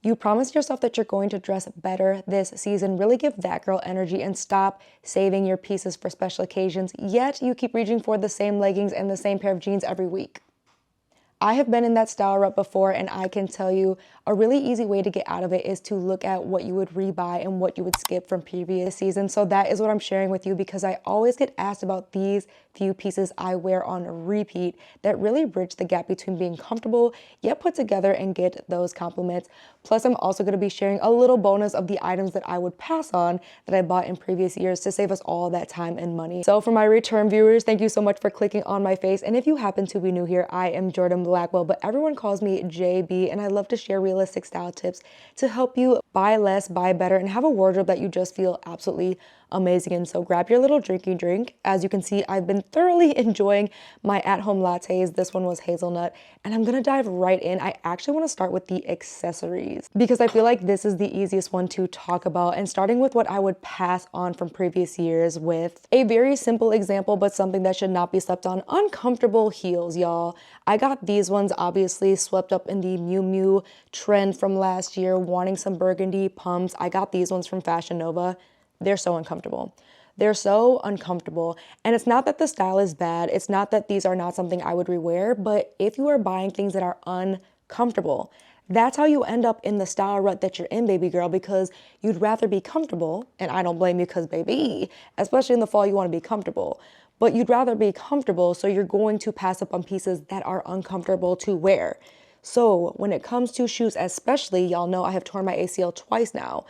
You promise yourself that you're going to dress better this season, really give that girl energy and stop saving your pieces for special occasions, yet you keep reaching for the same leggings and the same pair of jeans every week. I have been in that style rut before, and I can tell you a really easy way to get out of it is to look at what you would rebuy and what you would skip from previous seasons. So that is what I'm sharing with you, because I always get asked about these few pieces I wear on repeat that really bridge the gap between being comfortable yet put together and get those compliments. Plus, I'm also going to be sharing a little bonus of the items that I would pass on that I bought in previous years to save us all that time and money. So for my return viewers, thank you so much for clicking on my face. And if you happen to be new here, I am Jordan Blackwell, but everyone calls me JB, and I love to share realistic style tips to help you buy less, buy better, and have a wardrobe that you just feel absolutely amazing in. So grab your little drinky drink. As you can see, I've been thoroughly enjoying my at-home lattes. This one was hazelnut, and I'm gonna dive right in. I actually want to start with the accessories because I feel like this is the easiest one to talk about, and starting with what I would pass on from previous years with a very simple example, but something that should not be slept on: uncomfortable heels, y'all. I got these ones obviously swept up in the Miu Miu trend from last year, wanting some burgundy pumps. I got these ones from Fashion Nova. They're so uncomfortable. They're so uncomfortable. And it's not that the style is bad. It's not that these are not something I would rewear, but if you are buying things that are uncomfortable, that's how you end up in the style rut that you're in, baby girl, because you'd rather be comfortable, and I don't blame you, because baby, especially in the fall, you want to be comfortable, but you'd rather be comfortable, so you're going to pass up on pieces that are uncomfortable to wear. So when it comes to shoes, especially, y'all know I have torn my ACL twice now.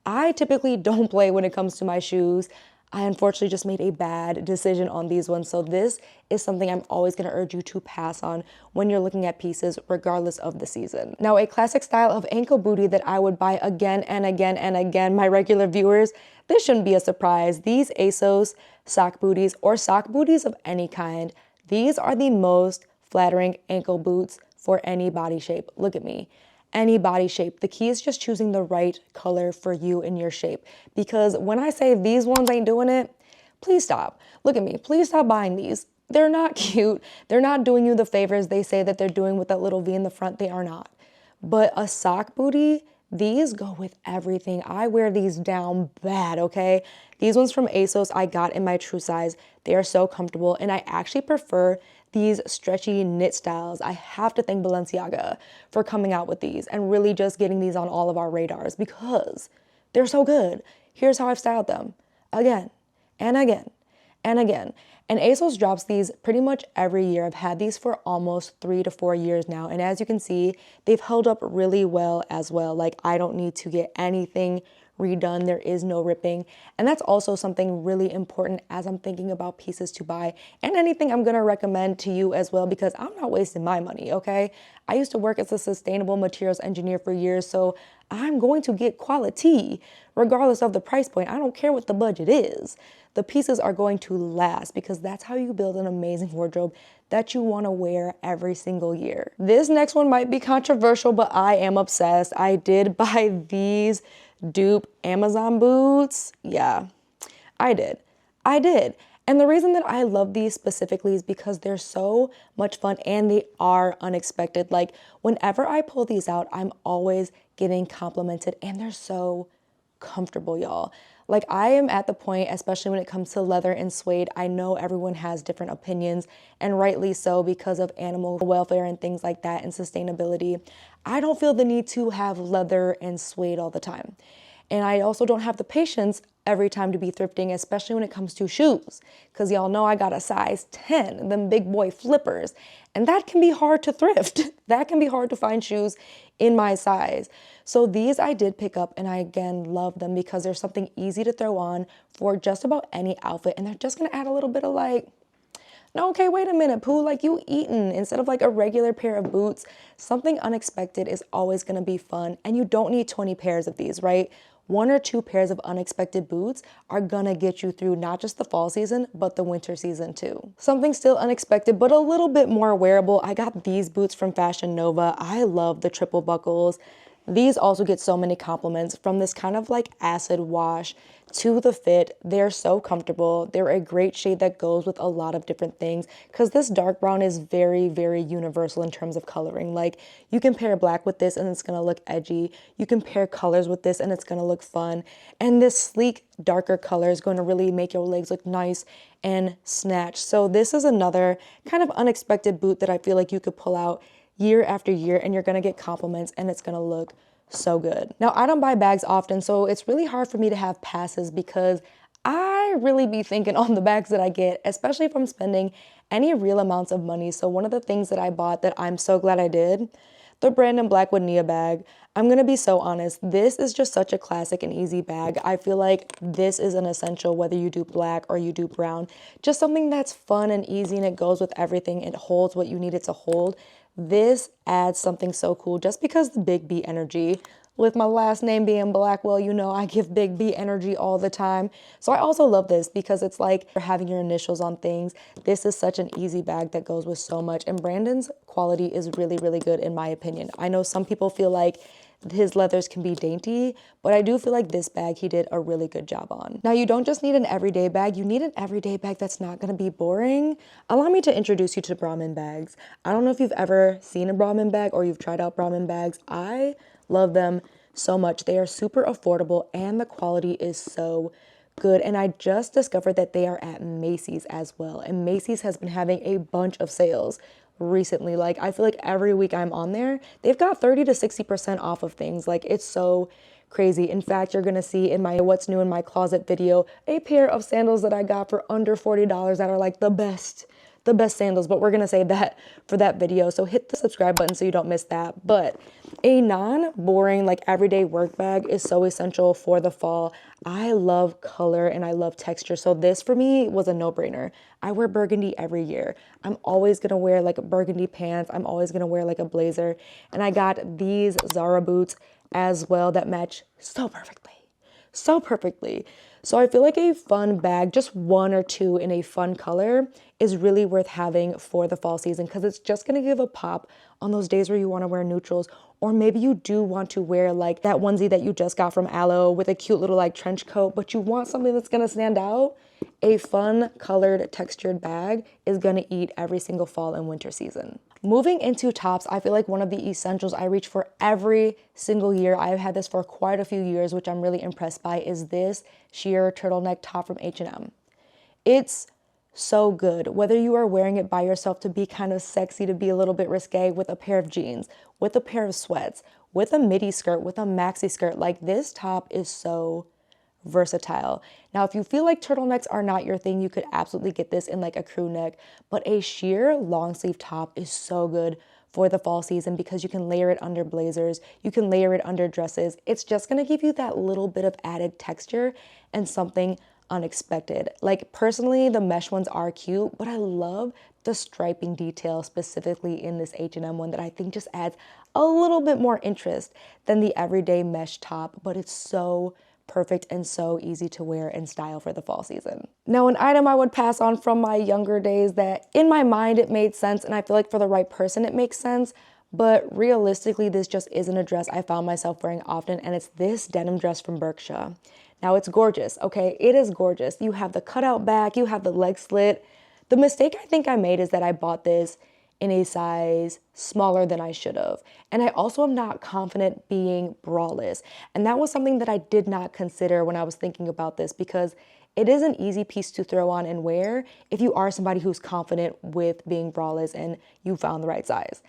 I typically don't play when it comes to my shoes. I unfortunately just made a bad decision on these ones. So this is something I'm always going to urge you to pass on when you're looking at pieces, regardless of the season. Now, a classic style of ankle booty that I would buy again and again and again, my regular viewers, this shouldn't be a surprise. These ASOS sock booties, or sock booties of any kind, these are the most flattering ankle boots for any body shape. Look at me. Any body shape. The key is just choosing the right color for you and your shape. Because when I say these ones ain't doing it, please stop. Look at me. Please stop buying these. They're not cute. They're not doing you the favors they say that they're doing with that little V in the front. They are not. But a sock booty, these go with everything. I wear these down bad, okay? These ones from ASOS I got in my true size. They are so comfortable, and I actually prefer these stretchy knit styles. I have to thank Balenciaga for coming out with these and really just getting these on all of our radars because they're so good. Here's how I've styled them again and again and again. And ASOS drops these pretty much every year. I've had these for almost 3 to 4 years now. And as you can see, they've held up really well as well. Like, I don't need to get anything redone. There is no ripping. And that's also something really important as I'm thinking about pieces to buy and anything I'm going to recommend to you as well, because I'm not wasting my money, okay? I used to work as a sustainable materials engineer for years, so I'm going to get quality regardless of the price point. I don't care what the budget is. The pieces are going to last, because that's how you build an amazing wardrobe that you want to wear every single year. This next one might be controversial, but I am obsessed. I did buy these dupe Amazon boots. Yeah, I did. And the reason that I love these specifically is because they're so much fun and they are unexpected. Like, whenever I pull these out, I'm always getting complimented, and they're so comfortable, y'all. Like, I am at the point, especially when it comes to leather and suede, I know everyone has different opinions, and rightly so, because of animal welfare and things like that and sustainability. I don't feel the need to have leather and suede all the time. And I also don't have the patience every time to be thrifting, especially when it comes to shoes. Because y'all know I got a size 10, them big boy flippers. And that can be hard to thrift. That can be hard to find shoes in my size. So these I did pick up, and I again love them because they're something easy to throw on for just about any outfit. And they're just gonna add a little bit of like, no, okay, wait a minute, Pooh, like you eating. Instead of like a regular pair of boots, something unexpected is always gonna be fun. And you don't need 20 pairs of these, right? 1 or 2 pairs of unexpected boots are gonna get you through not just the fall season, but the winter season too. Something still unexpected, but a little bit more wearable. I got these boots from Fashion Nova. I love the triple buckles. These also get so many compliments from this kind of like acid wash to the fit. They're so comfortable. They're a great shade that goes with a lot of different things because this dark brown is very, very universal in terms of coloring. Like you can pair black with this and it's gonna look edgy. You can pair colors with this and it's gonna look fun. And this sleek, darker color is gonna really make your legs look nice and snatched. So this is another kind of unexpected boot that I feel like you could pull out year after year and you're gonna get compliments and it's gonna look so good. Now, I don't buy bags often, so it's really hard for me to have passes because I really be thinking on the bags that I get, especially if I'm spending any real amounts of money. So one of the things that I bought that I'm so glad I did, the Brandon Blackwood Nia bag. I'm gonna be so honest, this is just such a classic and easy bag. I feel like this is an essential whether you do black or you do brown. Just something that's fun and easy and it goes with everything. It holds what you need it to hold. This adds something so cool just because the Big B energy. With my last name being Blackwell, you know I give Big B energy all the time. So I also love this because it's like having your initials on things. This is such an easy bag that goes with so much. And Brandon's quality is really, really good in my opinion. I know some people feel like his leathers can be dainty, but I do feel like this bag he did a really good job on. Now, you don't just need an everyday bag, you need an everyday bag that's not gonna be boring. Allow me to introduce you to Brahmin bags. I don't know if you've ever seen a Brahmin bag or you've tried out Brahmin bags. I love them so much. They are super affordable and the quality is so good. And I just discovered that they are at Macy's as well. And Macy's has been having a bunch of sales recently. Like I feel like every week I'm on there, they've got 30 to 60% off of things. Like it's so crazy. In fact, you're gonna see in my what's new in my closet video, a pair of sandals that I got for under $40 that are like the best sandals, but we're gonna save that for that video. So hit the subscribe button so you don't miss that. But a non-boring like everyday work bag is so essential for the fall. I love color and I love texture. So this for me was a no-brainer. I wear burgundy every year. I'm always gonna wear like burgundy pants. I'm always gonna wear like a blazer. And I got these Zara boots as well that match so perfectly. So perfectly. So I feel like a fun bag, just one or two in a fun color, is really worth having for the fall season because it's just going to give a pop on those days where you want to wear neutrals, or maybe you do want to wear like that onesie that you just got from Aloe with a cute little like trench coat, but you want something that's going to stand out. A fun colored textured bag is going to eat every single fall and winter season. Moving into tops, I feel like one of the essentials I reach for every single year, I've had this for quite a few years, which I'm really impressed by, is this sheer turtleneck top from H&M. It's so good, whether you are wearing it by yourself to be kind of sexy, to be a little bit risque, with a pair of jeans, with a pair of sweats, with a midi skirt, with a maxi skirt. Like this top is so versatile. Now, if you feel like turtlenecks are not your thing, you could absolutely get this in like a crew neck, but a sheer long sleeve top is so good for the fall season because you can layer it under blazers, you can layer it under dresses. It's just gonna give you that little bit of added texture and something unexpected. Like personally, the mesh ones are cute, but I love the striping detail specifically in this H&M one that I think just adds a little bit more interest than the everyday mesh top, but it's so perfect and so easy to wear and style for the fall season. Now, an item I would pass on from my younger days that in my mind it made sense, and I feel like for the right person it makes sense, but realistically this just isn't a dress I found myself wearing often, and it's this denim dress from Berkshire. Now it's gorgeous, okay? It is gorgeous. You have the cutout back, you have the leg slit. The mistake I think I made is that I bought this in a size smaller than I should have. And I also am not confident being braless. And that was something that I did not consider when I was thinking about this because it is an easy piece to throw on and wear if you are somebody who's confident with being braless and you found the right size.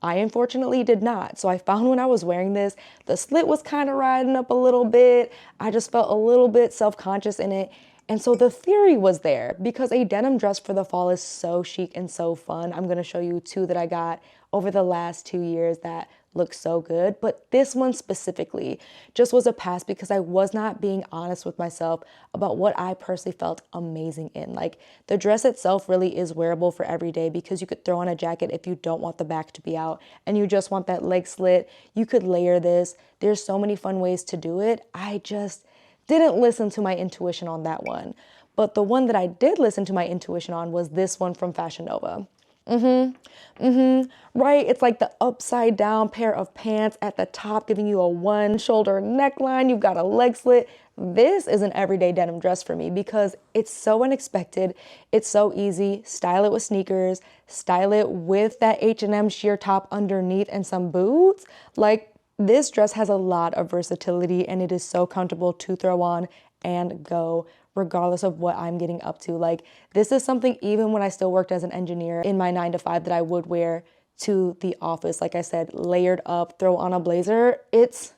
I unfortunately did not. So I found when I was wearing this, the slit was kind of riding up a little bit. I just felt a little bit self-conscious in it. And so the theory was there because a denim dress for the fall is so chic and so fun. I'm gonna show you two that I got over the last 2 years that look so good. But this one specifically just was a pass because I was not being honest with myself about what I personally felt amazing in. Like the dress itself really is wearable for every day because you could throw on a jacket if you don't want the back to be out and you just want that leg slit. You could layer this. There's so many fun ways to do it. I just didn't listen to my intuition on that one. But the one that I did listen to my intuition on was this one from Fashion Nova. Right? It's like the upside down pair of pants at the top, giving you a one shoulder neckline. You've got a leg slit. This is an everyday denim dress for me because it's so unexpected. It's so easy. Style it with sneakers, style it with that H&M sheer top underneath and some boots. Like, this dress has a lot of versatility and it is so comfortable to throw on and go regardless of what I'm getting up to. Like, this is something even when I still worked as an engineer in my 9 to 5 that I would wear to the office. Like I said, layered up, throw on a blazer. It's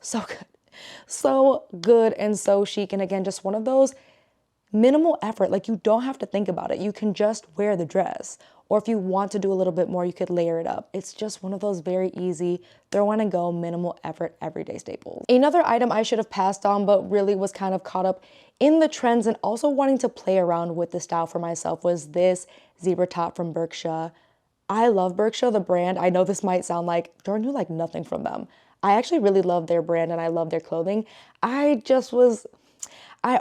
so good. So good and so chic. And again, just one of those minimal effort. Like, you don't have to think about it. You can just wear the dress. Or if you want to do a little bit more, you could layer it up. It's just one of those very easy, throw on and go, minimal effort, everyday staples. Another item I should have passed on, but really was kind of caught up in the trends and also wanting to play around with the style for myself was this zebra top from Berkshire. I love Berkshire, the brand. I know this might sound like, Jordan, you like nothing from them. I actually really love their brand and I love their clothing. I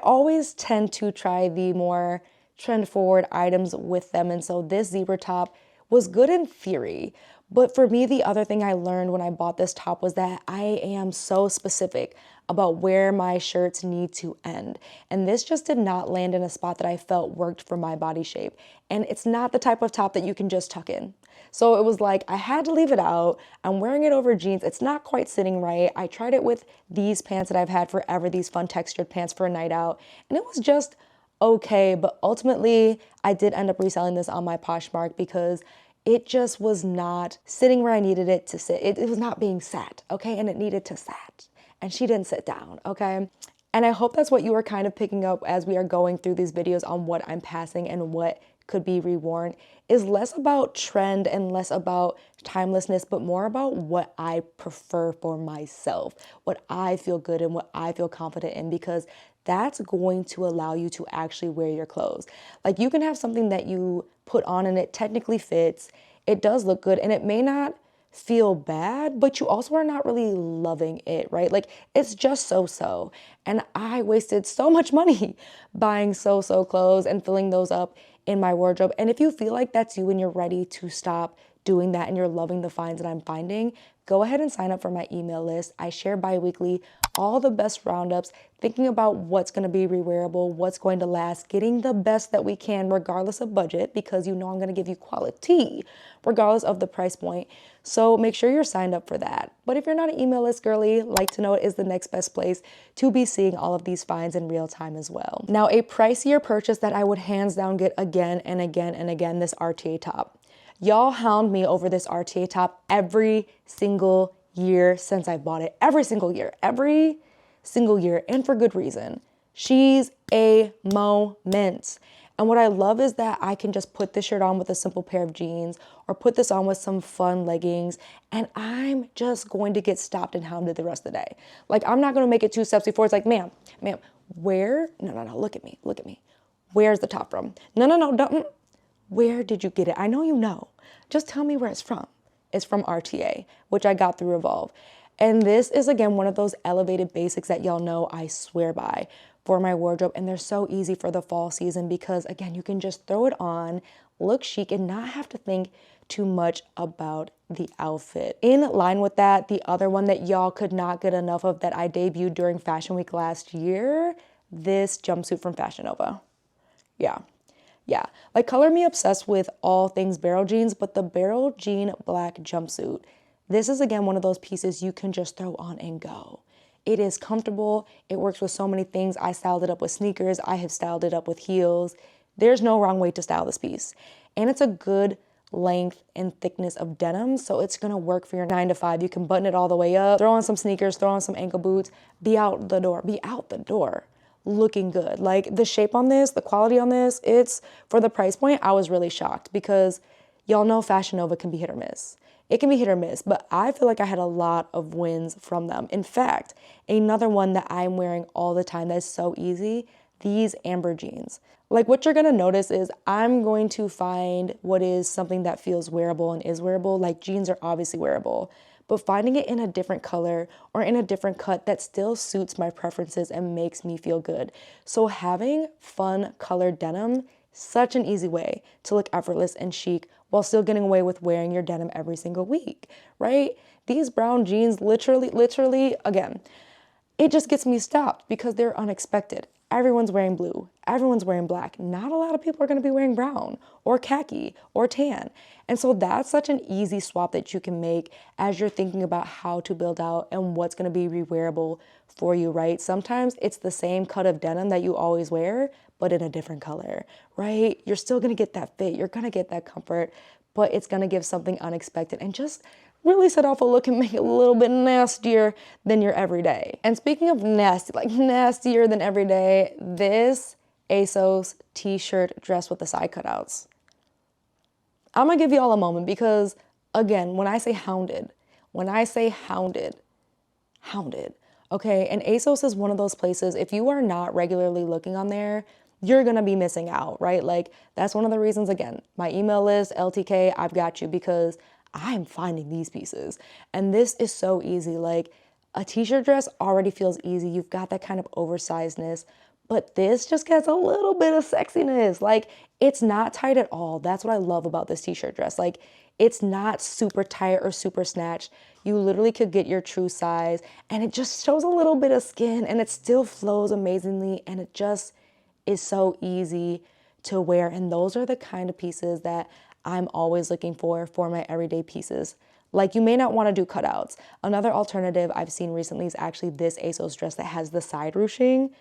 always tend to try the more trend forward items with them. And so this zebra top was good in theory. But for me, the other thing I learned when I bought this top was that I am so specific about where my shirts need to end. And this just did not land in a spot that I felt worked for my body shape. And it's not the type of top that you can just tuck in. So it was like, I had to leave it out. I'm wearing it over jeans. It's not quite sitting right. I tried it with these pants that I've had forever, these fun textured pants for a night out. And it was just okay. But ultimately, I did end up reselling this on my Poshmark because it just was not sitting where I needed it to sit. It was not being sat, okay? And it needed to sat. And she didn't sit down, okay? And I hope that's what you are kind of picking up as we are going through these videos on what I'm passing and what could be reworn, is less about trend and less about timelessness, but more about what I prefer for myself, what I feel good and what I feel confident in, because that's going to allow you to actually wear your clothes. Like, you can have something that you put on and it technically fits, it does look good, and it may not feel bad, but you also are not really loving it, right? Like, it's just so. And I wasted so much money buying so clothes and filling those up in my wardrobe. And if you feel like that's you and you're ready to stop doing that and you're loving the finds that I'm finding, go ahead and sign up for my email list. I share bi-weekly all the best roundups, thinking about what's going to be rewearable, what's going to last, getting the best that we can regardless of budget, because you know I'm going to give you quality regardless of the price point. So make sure you're signed up for that. But if you're not an email list girly, Like to Know It is the next best place to be seeing all of these finds in real time as well. Now, a pricier purchase that I would hands down get again and again and again, this RTA top. Y'all hound me over this RTA top every single year since I bought it. Every single year, and for good reason. She's a moment. And what I love is that I can just put this shirt on with a simple pair of jeans or put this on with some fun leggings, and I'm just going to get stopped and hounded the rest of the day. Like, I'm not going to make it 2 steps before it's like, ma'am, where? No, look at me. Where's the top from? No, don't. Where did you get it? I know you know. Just tell me where it's from. It's from RTA, which I got through Revolve. And this is, again, one of those elevated basics that y'all know I swear by for my wardrobe. And they're so easy for the fall season because, again, you can just throw it on, look chic, and not have to think too much about the outfit. In line with that, the other one that y'all could not get enough of that I debuted during Fashion Week last year, this jumpsuit from Fashion Nova. Yeah, like, color me obsessed with all things barrel jeans, but the barrel jean black jumpsuit, this is, again, one of those pieces you can just throw on and go. It is comfortable. It works with so many things. I styled it up with sneakers. I have styled it up with heels. There's no wrong way to style this piece. And it's a good length and thickness of denim, so it's gonna work for your 9 to 5. You can button it all the way up, throw on some sneakers, throw on some ankle boots, be out the door. Looking good. Like, the shape on this, the quality on this, it's, for the price point, I was really shocked because y'all know Fashion Nova can be hit or miss. It can be hit or miss, but I feel like I had a lot of wins from them. In fact, another one that I'm wearing all the time that's so easy, these amber jeans. Like, what you're gonna notice is I'm going to find what is something that feels wearable and is wearable. Like, jeans are obviously wearable, but finding it in a different color or in a different cut that still suits my preferences and makes me feel good. So having fun colored denim Such an easy way to look effortless and chic while still getting away with wearing your denim every single week, right? These brown jeans literally, again, it just gets me stopped because they're unexpected. Everyone's wearing blue. Everyone's wearing black. Not a lot of people are going to be wearing brown or khaki or tan. And so that's such an easy swap that you can make as you're thinking about how to build out and what's going to be rewearable for you, right? Sometimes it's the same cut of denim that you always wear, but in a different color, right? You're still going to get that fit. You're going to get that comfort, but it's going to give something unexpected and just really set off a look and make it a little bit nastier than your everyday. And speaking of nasty, like nastier than everyday, this ASOS t-shirt dress with the side cutouts. I'm gonna give you all a moment because, again, when I say hounded, okay? And ASOS is one of those places, if you are not regularly looking on there, you're gonna be missing out, right? Like, that's one of the reasons, again, my email list, LTK, I've got you, because I'm finding these pieces. And this is so easy. Like, a t-shirt dress already feels easy. You've got that kind of oversizedness, but this just gets a little bit of sexiness. Like, it's not tight at all. That's what I love about this t-shirt dress. Like, it's not super tight or super snatched. You literally could get your true size, and it just shows a little bit of skin, and it still flows amazingly, and it just is so easy to wear. And those are the kind of pieces that I'm always looking for my everyday pieces. Like, you may not want to do cutouts. Another alternative I've seen recently is actually this ASOS dress that has the side ruching.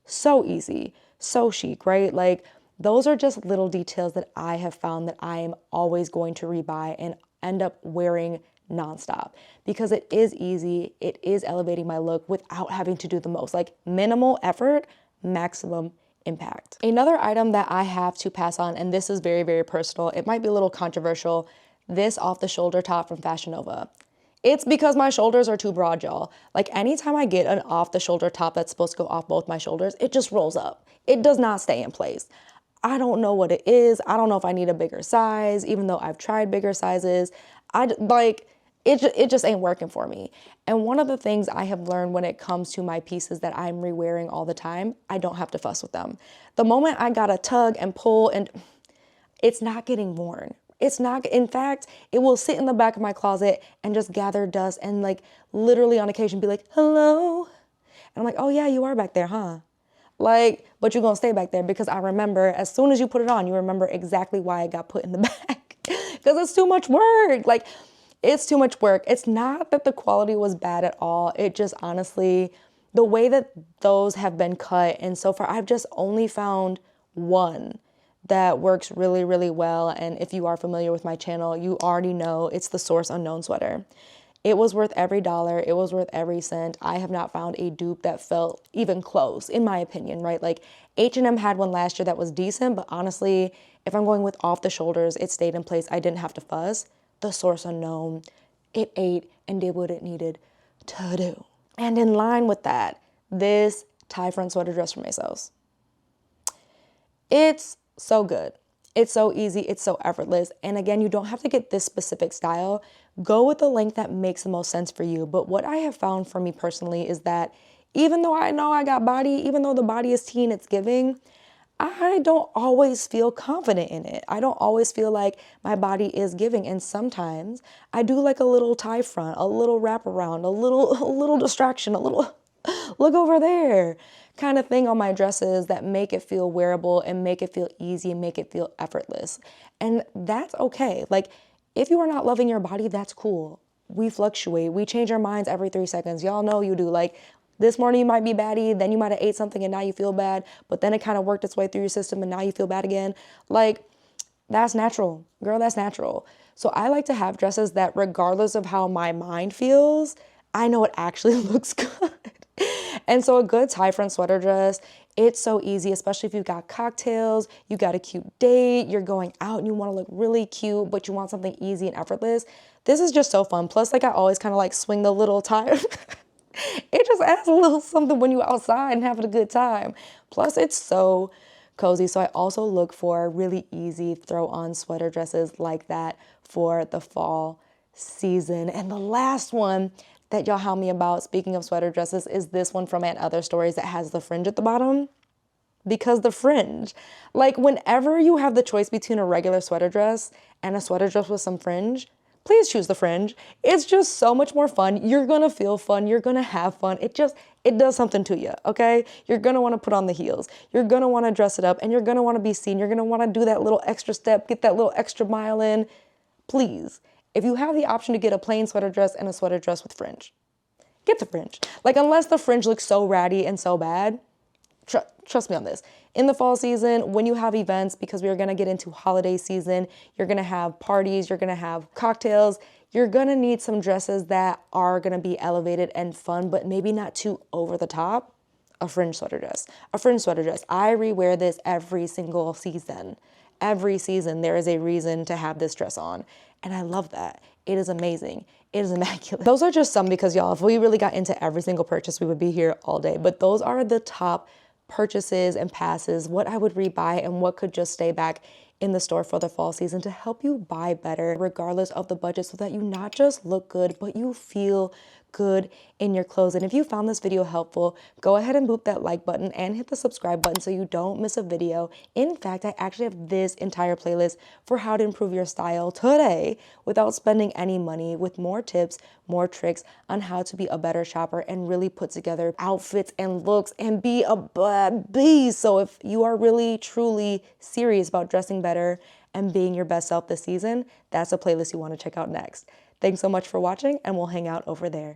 So easy, so chic, right? Like, those are just little details that I have found that I am always going to rebuy and end up wearing nonstop because it is easy. It is elevating my look without having to do the most. Like, minimal effort, maximum impact. Another item that I have to pass on, and this is very, very personal, it might be a little controversial, this off-the-shoulder top from Fashion Nova. It's because my shoulders are too broad, y'all. Like, anytime I get an off-the-shoulder top that's supposed to go off both my shoulders, it just rolls up. It does not stay in place. I don't know what it is. I don't know if I need a bigger size, even though I've tried bigger sizes. It just ain't working for me. And one of the things I have learned when it comes to my pieces that I'm rewearing all the time, I don't have to fuss with them. The moment I gotta tug and pull, and it's not getting worn. It's not, in fact, it will sit in the back of my closet and just gather dust and, like, literally on occasion be like, hello. And I'm like, oh yeah, you are back there, huh? Like, but you're gonna stay back there because I remember as soon as you put it on, you remember exactly why it got put in the back. Because it's too much work. Like, it's too much work. It's not that the quality was bad at all. It just, honestly, the way that those have been cut, and so far I've just only found one that works really, really well. And if you are familiar with my channel, you already know it's the Source Unknown sweater. It was worth every dollar. It was worth every cent. I have not found a dupe that felt even close, in my opinion, right? Like, H&M had one last year that was decent, but honestly, if I'm going with off the shoulders, it stayed in place. I didn't have to fuss. The Source Unknown, it ate and did what it needed to do. And in line with that, this tie front sweater dress from ASOS. It's so good. It's so easy. It's so effortless. And again, you don't have to get this specific style. Go with the length that makes the most sense for you. But what I have found for me personally is that even though I know I got body, even though the body is teen, it's giving, I don't always feel confident in it. I don't always feel like my body is giving. And sometimes I do like a little tie front, a little wraparound, a little distraction, a little look over there kind of thing on my dresses that make it feel wearable and make it feel easy and make it feel effortless. And that's okay. Like, if you are not loving your body, that's cool. We fluctuate. We change our minds every 3 seconds. Y'all know you do. Like, this morning you might be baddie, then you might have ate something and now you feel bad, but then it kind of worked its way through your system and now you feel bad again. Like, that's natural. Girl, that's natural. So I like to have dresses that, regardless of how my mind feels, I know it actually looks good. And so a good tie front sweater dress, it's so easy, especially if you've got cocktails, you got a cute date, you're going out and you want to look really cute, but you want something easy and effortless. This is just so fun. Plus, like, I always kind of like swing the little tie. It just adds a little something when you're outside and having a good time. Plus, it's so cozy. So I also look for really easy throw-on sweater dresses like that for the fall season. And the last one that y'all hound me about, speaking of sweater dresses, is this one from & Other Stories that has the fringe at the bottom. because the fringe. Like whenever you have the choice between a regular sweater dress and a sweater dress with some fringe, please choose the fringe. It's just so much more fun. You're gonna feel fun. You're gonna have fun. It does something to you, okay? You're gonna wanna put on the heels. You're gonna wanna dress it up, and you're gonna wanna be seen. You're gonna wanna do that little extra step, get that little extra mile in. Please, if you have the option to get a plain sweater dress and a sweater dress with fringe, get the fringe. Like unless the fringe looks so ratty and so bad, trust me on this. In the fall season, when you have events, because we are gonna get into holiday season, you're gonna have parties, you're gonna have cocktails, you're gonna need some dresses that are gonna be elevated and fun, but maybe not too over the top. A fringe sweater dress. A fringe sweater dress. I rewear this every single season. Every season, there is a reason to have this dress on. And I love that. It is amazing. It is immaculate. Those are just some because y'all, if we really got into every single purchase, we would be here all day. But those are the top purchases and passes, what I would rebuy and what could just stay back in the store for the fall season to help you buy better regardless of the budget so that you not just look good, but you feel good in your clothes. And if you found this video helpful, go ahead and boop that like button and hit the subscribe button so you don't miss a video. In fact, I actually have this entire playlist for how to improve your style today without spending any money, with more tips, more tricks on how to be a better shopper and really put together outfits and looks and be a bad bee. So if you are really, truly serious about dressing better and being your best self this season, that's a playlist you want to check out next. Thanks so much for watching, and we'll hang out over there.